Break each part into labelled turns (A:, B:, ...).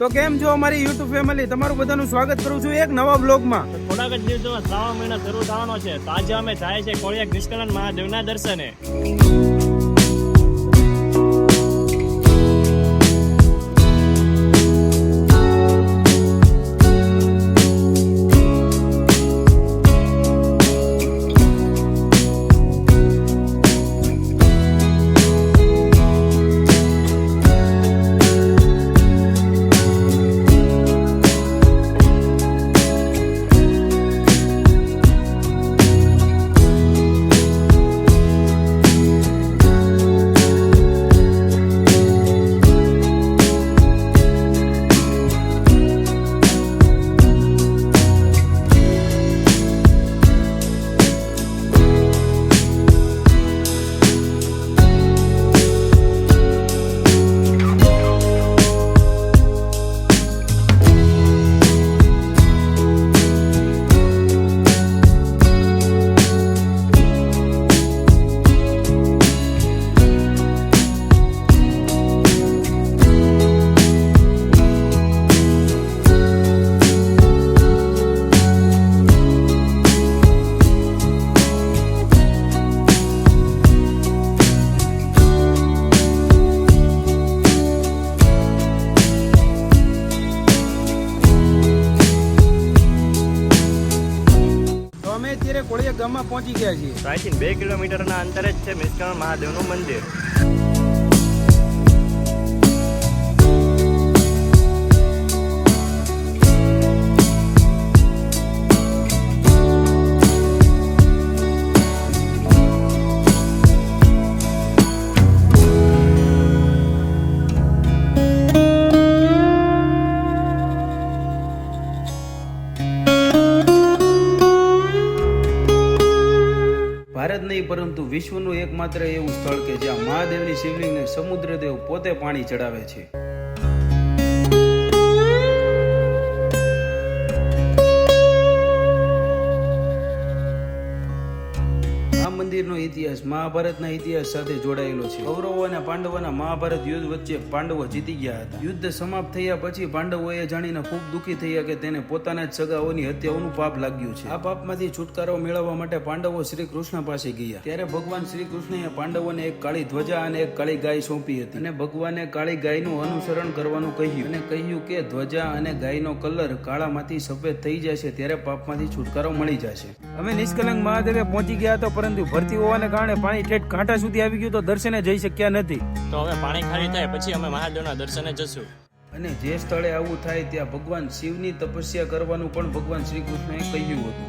A: તો કેમ છો અમારી યુટ્યુબ ફેમિલી, તમારું બધાનું સ્વાગત કરું છું એક નવા બ્લોગમાં.
B: થોડાક જ દિવસોમાં શ્રાવણ મહિના શરૂ થવાનો છે, તો આજે અમે જાય છે કોળિયાક નિષ્કલન મહાદેવના દર્શને.
A: અત્યારે કોળિયાક ગામમાં પહોંચી ગયા છીએ.
B: અહીંથી 2 કિલોમીટરના અંતરે જ છે નિષ્કલન મહાદેવનું મંદિર.
A: ભારત નહીં પરંતુ વિશ્વનું એકમાત્ર એવું સ્થળ કે જ્યાં મહાદેવની શિવલિંગને સમુદ્રદેવ પોતે પાણી ચડાવે છે. આ મંદિરનો ઇતિહાસ મહાભારતના ઇતિહાસ સાથે જોડાયેલો છે. કૌરવો અને પાંડવોના મહાભારત યુદ્ધ વચ્ચે પાંડવો જીતી ગયા હતા. યુદ્ધ સમાપ્ત થયા પછી પાંડવોએ જાણીને ખૂબ દુઃખી થયા કે તેને પોતાના જ સગાઓની હત્યાઓનું પાપ લાગ્યું છે. આ પાપમાંથી છુટકારો મેળવવા માટે પાંડવો શ્રી કૃષ્ણ પાસે ગયા. ત્યારે ભગવાન શ્રી કૃષ્ણએ પાંડવોને એક કાળી ધ્વજા અને એક કાળી ગાય સોંપી હતી અને ભગવાને કાળી ગાયનું અનુસરણ કરવાનું કહ્યું અને કહ્યું કે ધ્વજા અને ગાયનો કલર કાળામાંથી સફેદ થઈ જશે ત્યારે પાપમાંથી છુટકારો મળી જશે. અમે નિષ્કલંક મહાદેવે પહોંચી ગયા તો પરંતુ ભરતી હોવાને કારણે પાણી ઠેઠ ઘાટા સુધી આવી ગયું તો દર્શને જઈ શક્યા નથી.
B: તો હવે પાણી ખાલી થાય પછી અમે મહાદેવના દર્શને જશું.
A: અને જે સ્થળે આવું થાય ત્યાં ભગવાન શિવની તપસ્યા કરવાનું પણ ભગવાન શ્રી કૃષ્ણએ કહ્યું હતું.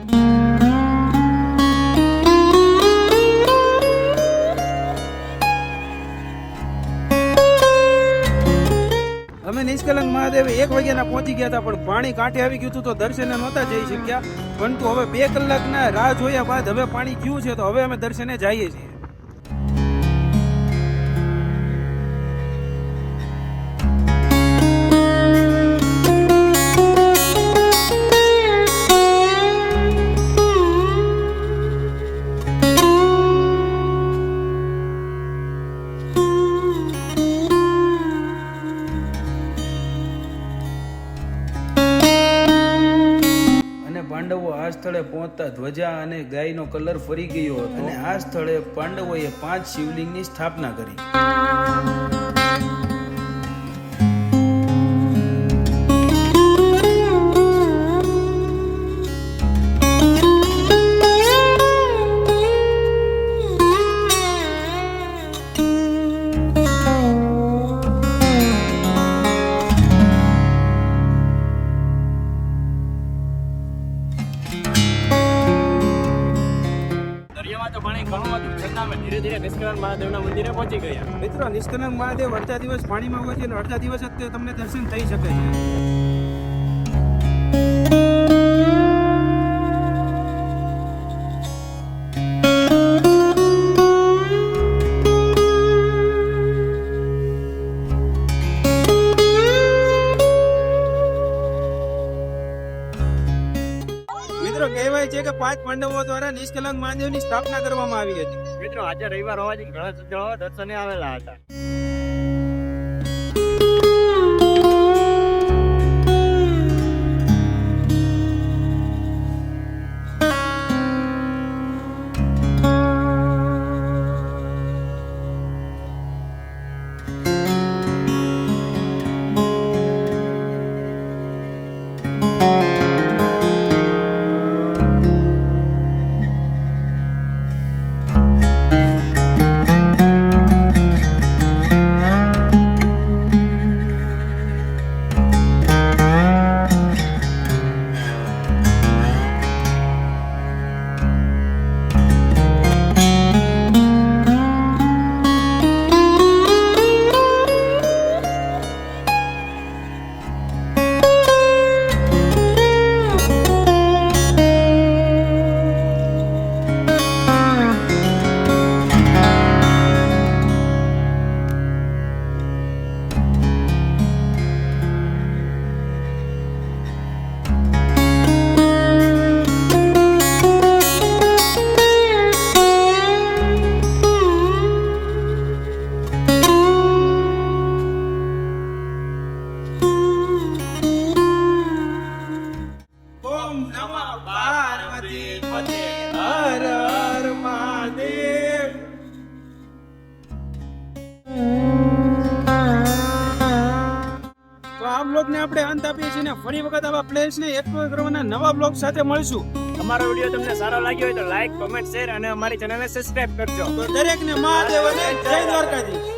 A: અમે નિષ્કલંક મહાદેવ 1 વાગ્યાના પહોંચી ગયા હતા, પણ પાણી કાંઠે આવી ગયું હતું તો દર્શને નહોતા જઈ શક્યા. પરંતુ હવે 2 કલાકના રાહ જોયા બાદ હવે પાણી ગયું છે તો હવે અમે દર્શને જઈએ છીએ. પાંડવો આ સ્થળે પહોંચતા ધ્વજા અને ગાયનો કલર ફરી ગયો હતો અને આ સ્થળે પાંડવોએ 5 શિવલિંગની સ્થાપના કરી.
B: ધીરે ધીરે નિષ્કલન મહાદેવના મંદિરે પહોંચી ગયા.
A: મિત્રો, નિષ્કલંક મહાદેવ અડધા દિવસ પાણીમાં હોય છે અને અડધા દિવસ જ તમને દર્શન થઈ શકે છે. મિત્રો, કહેવાય છે કે 5 પાંડવો દ્વારા નિષ્કલંક મહાદેવની સ્થાપના કરવામાં આવી હતી.
B: મિત્રો, આજે રવિવાર હોવાથી ઘણા શ્રદ્ધાળુઓ દર્શને આવેલા હતા.
A: બ્લોગને આપણે અંત આપીએ છીએ ને ફરી વખત આવા પ્લેસને એક્સપ્લોર કરવાના નવા બ્લોગ સાથે મળીશું.
B: અમારો વિડીયો તમને સારો લાગ્યો હોય તો લાઈક, કોમેન્ટ, શેર અને અમારી ચેનલને સબસ્ક્રાઇબ કરજો.
A: તો દરેકને મહાદેવ અને જય દ્વારકાધીશ.